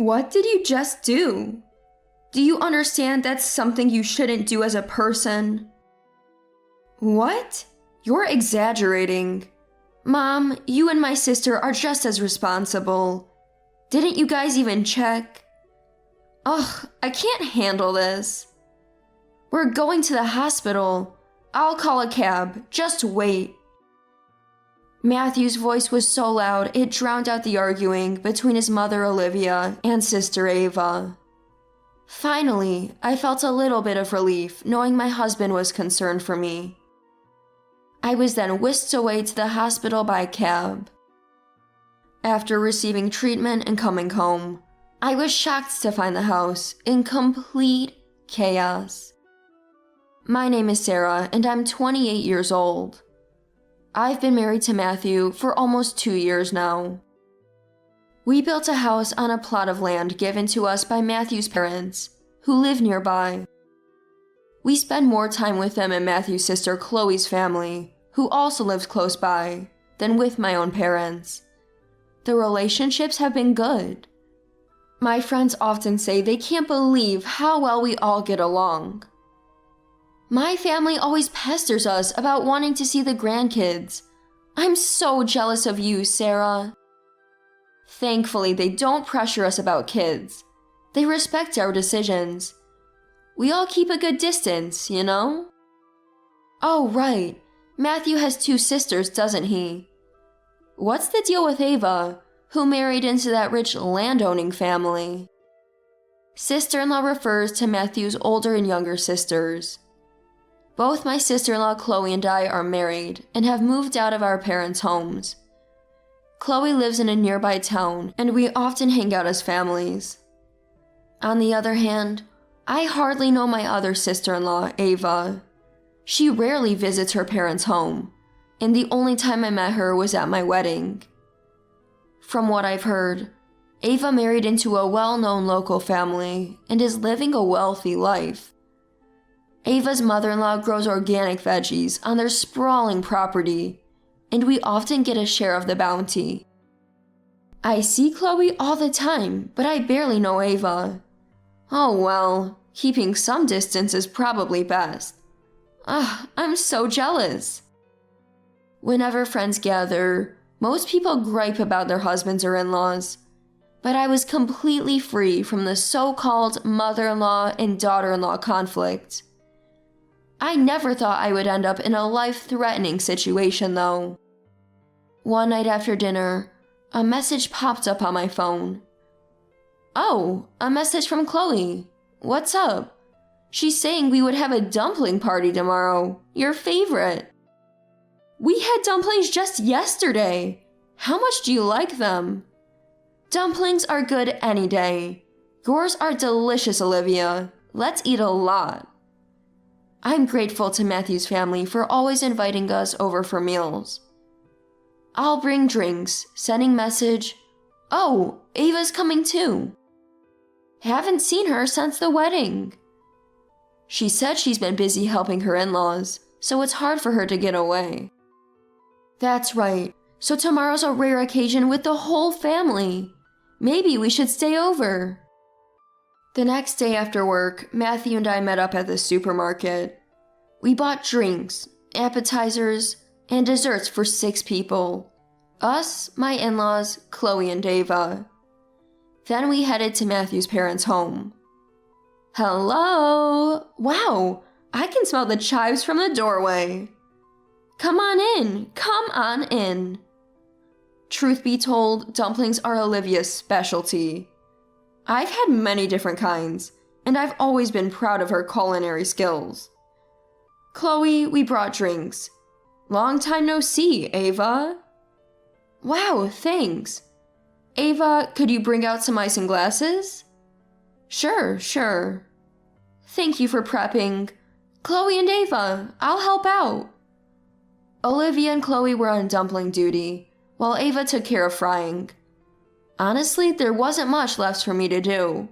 What did you just do? Do you understand that's something you shouldn't do as a person? What? You're exaggerating. Mom, you and my sister are just as responsible. Didn't you guys even check? Ugh, I can't handle this. We're going to the hospital. I'll call a cab. Just wait. Matthew's voice was so loud it drowned out the arguing between his mother Olivia and sister Ava. Finally, I felt a little bit of relief knowing my husband was concerned for me. I was then whisked away to the hospital by cab. After receiving treatment and coming home, I was shocked to find the house in complete chaos. My name is Sarah and I'm 28 years old. I've been married to Matthew for almost 2 years now. We built a house on a plot of land given to us by Matthew's parents, who live nearby. We spend more time with them and Matthew's sister Chloe's family, who also lives close by, than with my own parents. The relationships have been good. My friends often say they can't believe how well we all get along. My family always pesters us about wanting to see the grandkids. I'm so jealous of you, Sarah. Thankfully, they don't pressure us about kids. They respect our decisions. We all keep a good distance, you know? Oh, right. Matthew has 2 sisters, doesn't he? What's the deal with Ava, who married into that rich landowning family? Sister-in-law refers to Matthew's older and younger sisters. Both my sister-in-law Chloe and I are married and have moved out of our parents' homes. Chloe lives in a nearby town and we often hang out as families. On the other hand, I hardly know my other sister-in-law, Ava. She rarely visits her parents' home, and the only time I met her was at my wedding. From what I've heard, Ava married into a well-known local family and is living a wealthy life. Ava's mother-in-law grows organic veggies on their sprawling property, and we often get a share of the bounty. I see Chloe all the time, but I barely know Ava. Oh well, keeping some distance is probably best. I'm so jealous. Whenever friends gather, most people gripe about their husbands or in-laws, but I was completely free from the so-called mother-in-law and daughter-in-law conflict. I never thought I would end up in a life-threatening situation, though. One night after dinner, a message popped up on my phone. Oh, a message from Chloe. What's up? She's saying we would have a dumpling party tomorrow, your favorite. We had dumplings just yesterday. How much do you like them? Dumplings are good any day. Yours are delicious, Olivia. Let's eat a lot. I'm grateful to Matthew's family for always inviting us over for meals. I'll bring drinks, sending message. Oh, Ava's coming too. Haven't seen her since the wedding. She said she's been busy helping her in-laws, so it's hard for her to get away. That's right, so tomorrow's a rare occasion with the whole family. Maybe we should stay over. The next day after work, Matthew and I met up at the supermarket. We bought drinks, appetizers, and desserts for 6 people. Us, my in-laws, Chloe and Ava. Then we headed to Matthew's parents' home. Hello! Wow, I can smell the chives from the doorway. Come on in. Truth be told, dumplings are Olivia's specialty. I've had many different kinds, and I've always been proud of her culinary skills. Chloe, we brought drinks. Long time no see, Ava. Wow, thanks. Ava, could you bring out some ice and glasses? Sure. Thank you for prepping. Chloe and Ava, I'll help out. Olivia and Chloe were on dumpling duty, while Ava took care of frying. Honestly, there wasn't much left for me to do.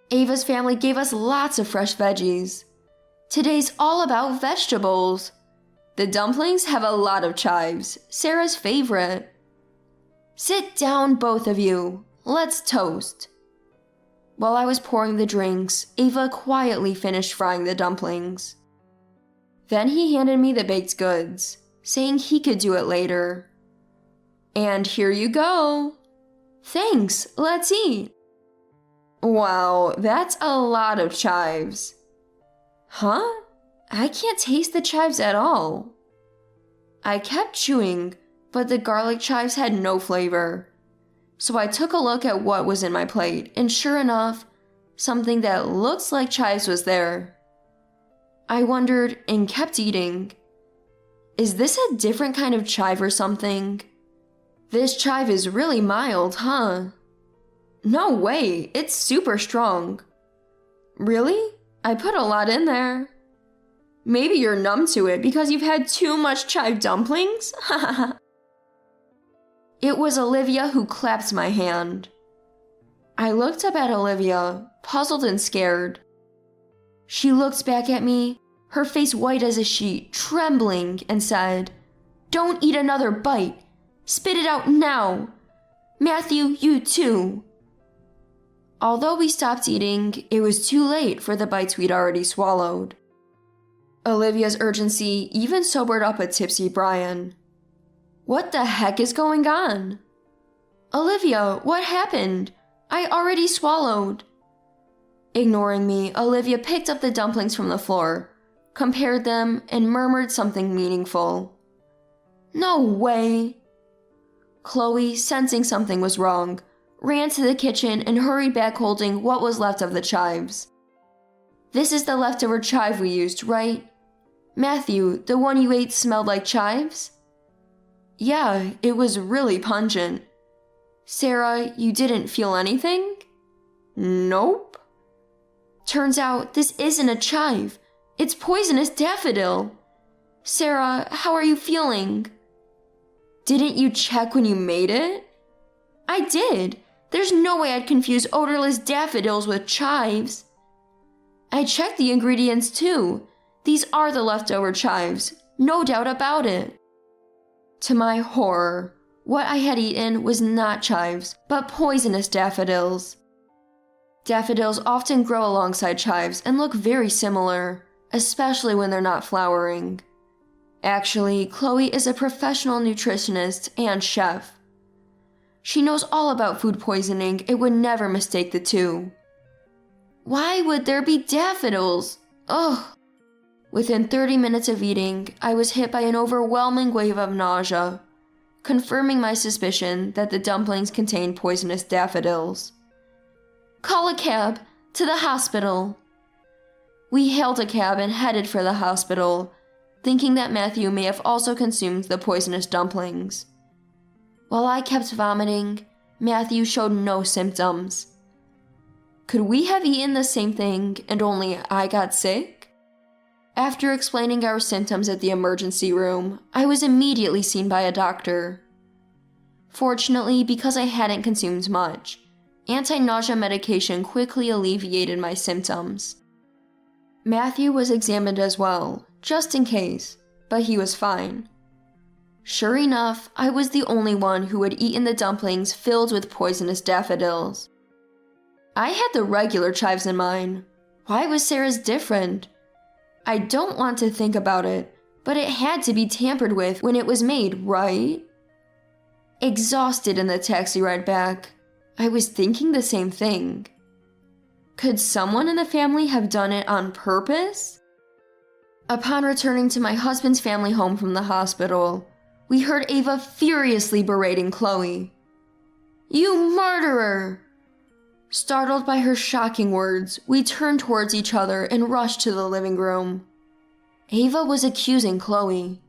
Ava's family gave us lots of fresh veggies. Today's all about vegetables. The dumplings have a lot of chives, Sarah's favorite. Sit down, both of you. Let's toast. While I was pouring the drinks, Ava quietly finished frying the dumplings. Then he handed me the baked goods, saying he could do it later. And here you go. Thanks, let's eat. Wow, that's a lot of chives. Huh? I can't taste the chives at all. I kept chewing, but the garlic chives had no flavor. So I took a look at what was in my plate, and sure enough, something that looks like chives was there. I wondered and kept eating. Is this a different kind of chive or something? This chive is really mild, huh? No way, it's super strong. Really? I put a lot in there. Maybe you're numb to it because you've had too much chive dumplings? It was Olivia who clapped my hand. I looked up at Olivia, puzzled and scared. She looked back at me, her face white as a sheet, trembling, and said, "Don't eat another bite. Spit it out now. Matthew, you too." Although we stopped eating, it was too late for the bites we'd already swallowed. Olivia's urgency even sobered up a tipsy Brian. What the heck is going on? Olivia, what happened? I already swallowed. Ignoring me, Olivia picked up the dumplings from the floor, compared them, and murmured something meaningful. No way. Chloe, sensing something was wrong, ran to the kitchen and hurried back holding what was left of the chives. This is the leftover chive we used, right? Matthew, the one you ate smelled like chives? Yeah, it was really pungent. Sarah, you didn't feel anything? Nope. Turns out this isn't a chive. It's poisonous daffodil. Sarah, how are you feeling? Didn't you check when you made it? I did. There's no way I'd confuse odorless daffodils with chives. I checked the ingredients too. These are the leftover chives, no doubt about it. To my horror, what I had eaten was not chives, but poisonous daffodils. Daffodils often grow alongside chives and look very similar, especially when they're not flowering. Actually, Chloe is a professional nutritionist and chef. She knows all about food poisoning and would never mistake the two. Why would there be daffodils? Ugh. Within 30 minutes of eating, I was hit by an overwhelming wave of nausea, confirming my suspicion that the dumplings contained poisonous daffodils. Call a cab to the hospital. We hailed a cab and headed for the hospital, thinking that Matthew may have also consumed the poisonous dumplings. While I kept vomiting, Matthew showed no symptoms. Could we have eaten the same thing and only I got sick? After explaining our symptoms at the emergency room, I was immediately seen by a doctor. Fortunately, because I hadn't consumed much, anti-nausea medication quickly alleviated my symptoms. Matthew was examined as well, just in case, but he was fine. Sure enough, I was the only one who had eaten the dumplings filled with poisonous daffodils. I had the regular chives in mine. Why was Sarah's different? I don't want to think about it, but it had to be tampered with when it was made, right? Exhausted in the taxi ride back, I was thinking the same thing. Could someone in the family have done it on purpose? Upon returning to my husband's family home from the hospital, we heard Ava furiously berating Chloe. You murderer! Startled by her shocking words, we turned towards each other and rushed to the living room. Ava was accusing Chloe.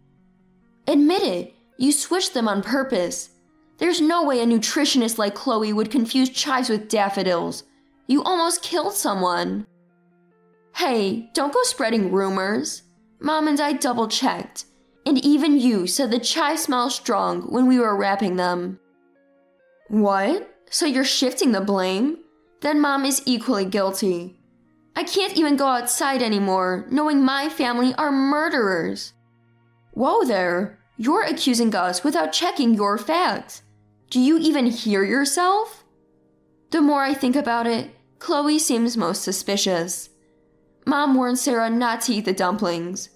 Admit it, you switched them on purpose. There's no way a nutritionist like Chloe would confuse chives with daffodils. You almost killed someone. Hey, don't go spreading rumors. Mom and I double-checked, and even you said the chives smell strong when we were wrapping them. What? So you're shifting the blame? Then Mom is equally guilty. I can't even go outside anymore, knowing my family are murderers. Whoa there, you're accusing us without checking your facts. Do you even hear yourself? The more I think about it, Chloe seems most suspicious. Mom warned Sarah not to eat the dumplings.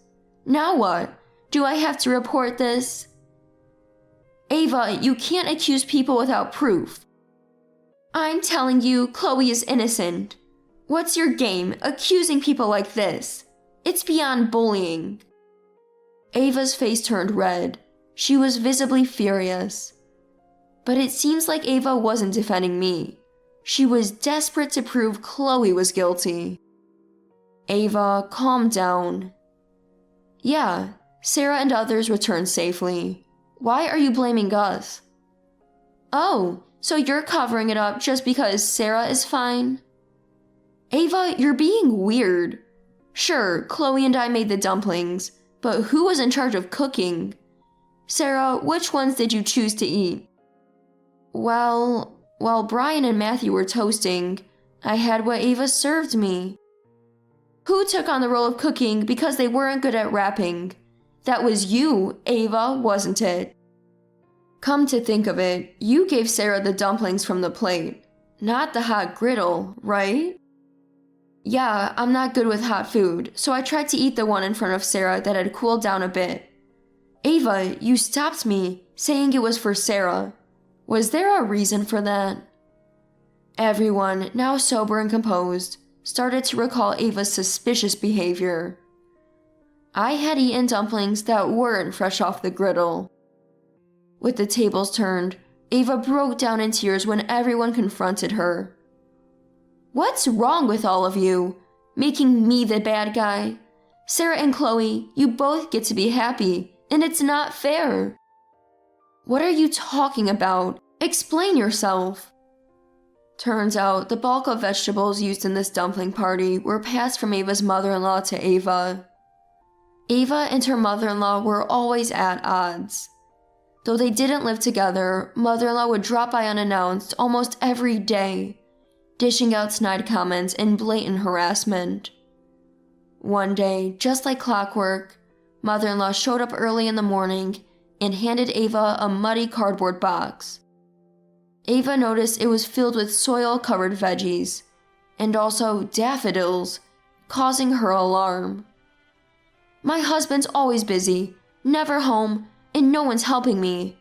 Now what? Do I have to report this? Ava, you can't accuse people without proof. I'm telling you, Chloe is innocent. What's your game, accusing people like this? It's beyond bullying. Ava's face turned red. She was visibly furious. But it seems like Ava wasn't defending me. She was desperate to prove Chloe was guilty. Ava, calm down. Yeah, Sarah and others returned safely. Why are you blaming us? Oh, so you're covering it up just because Sarah is fine? Ava, you're being weird. Sure, Chloe and I made the dumplings, but who was in charge of cooking? Sarah, which ones did you choose to eat? Well, while Brian and Matthew were toasting, I had what Ava served me. Who took on the role of cooking because they weren't good at wrapping? That was you, Ava, wasn't it? Come to think of it, you gave Sarah the dumplings from the plate, not the hot griddle, right? Yeah, I'm not good with hot food, so I tried to eat the one in front of Sarah that had cooled down a bit. Ava, you stopped me, saying it was for Sarah. Was there a reason for that? Everyone, now sober and composed, started to recall Ava's suspicious behavior. I had eaten dumplings that weren't fresh off the griddle. With the tables turned, Ava broke down in tears when everyone confronted her. What's wrong with all of you? Making me the bad guy? Sarah and Chloe, you both get to be happy, and it's not fair. What are you talking about? Explain yourself. Turns out the bulk of vegetables used in this dumpling party were passed from Ava's mother-in-law to Ava. Ava and her mother-in-law were always at odds. Though they didn't live together, mother-in-law would drop by unannounced almost every day, dishing out snide comments and blatant harassment. One day, just like clockwork, mother-in-law showed up early in the morning and handed Ava a muddy cardboard box. Ava noticed it was filled with soil-covered veggies, and also daffodils, causing her alarm. My husband's always busy, never home, and no one's helping me.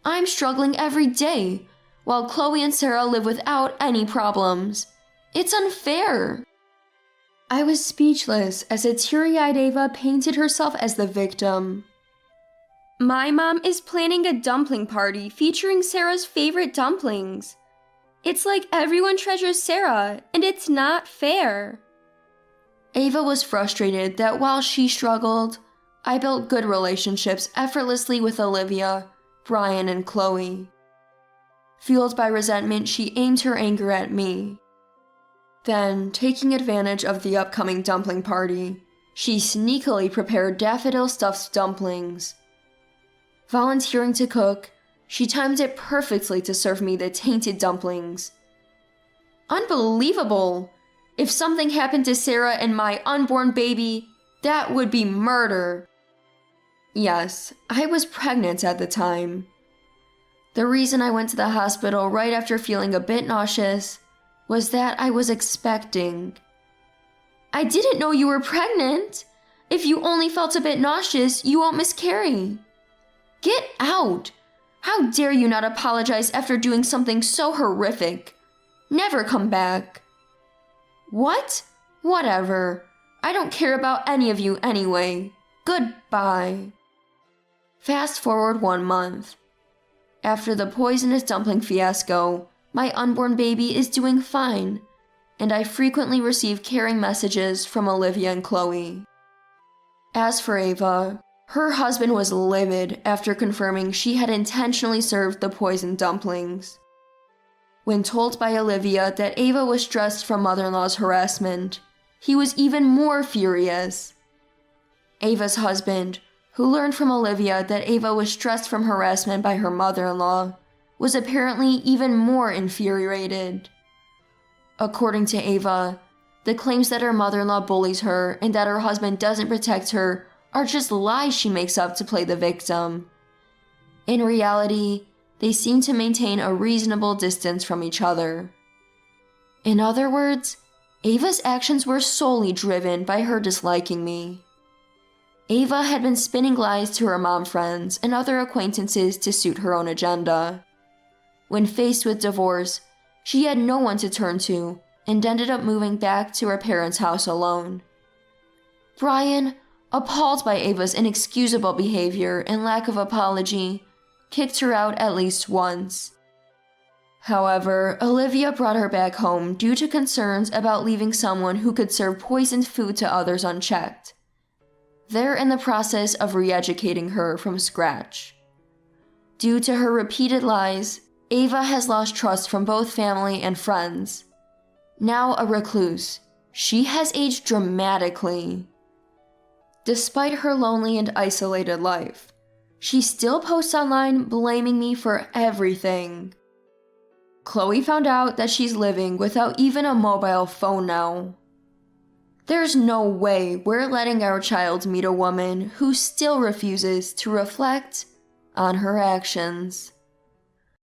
I'm struggling every day, while Chloe and Sarah live without any problems. It's unfair. I was speechless as a teary-eyed Ava painted herself as the victim. My mom is planning a dumpling party featuring Sarah's favorite dumplings. It's like everyone treasures Sarah, and it's not fair. Ava was frustrated that while she struggled, I built good relationships effortlessly with Olivia, Brian, and Chloe. Fueled by resentment, she aimed her anger at me. Then, taking advantage of the upcoming dumpling party, she sneakily prepared daffodil stuffed dumplings. Volunteering to cook, she timed it perfectly to serve me the tainted dumplings. Unbelievable! If something happened to Sarah and my unborn baby, that would be murder. Yes, I was pregnant at the time. The reason I went to the hospital right after feeling a bit nauseous was that I was expecting. I didn't know you were pregnant. If you only felt a bit nauseous, you won't miscarry. Get out! How dare you not apologize after doing something so horrific? Never come back. What? Whatever. I don't care about any of you anyway. Goodbye. Fast forward 1 month. After the poisonous dumpling fiasco, my unborn baby is doing fine, and I frequently receive caring messages from Olivia and Chloe. As for Ava, her husband was livid after confirming she had intentionally served the poisoned dumplings. When told by Olivia that Ava was stressed from mother-in-law's harassment, he was even more furious. Ava's husband, who learned from Olivia that Ava was stressed from harassment by her mother-in-law, was apparently even more infuriated. According to Ava, the claims that her mother-in-law bullies her and that her husband doesn't protect her are just lies she makes up to play the victim. In reality, they seem to maintain a reasonable distance from each other. In other words, Ava's actions were solely driven by her disliking me. Ava had been spinning lies to her mom friends and other acquaintances to suit her own agenda. When faced with divorce, she had no one to turn to and ended up moving back to her parents' house alone. Brian, appalled by Ava's inexcusable behavior and lack of apology, kicked her out at least once. However, Olivia brought her back home due to concerns about leaving someone who could serve poisoned food to others unchecked. They're in the process of re-educating her from scratch. Due to her repeated lies, Ava has lost trust from both family and friends. Now a recluse, she has aged dramatically. Despite her lonely and isolated life, she still posts online blaming me for everything. Chloe found out that she's living without even a mobile phone now. There's no way we're letting our child meet a woman who still refuses to reflect on her actions.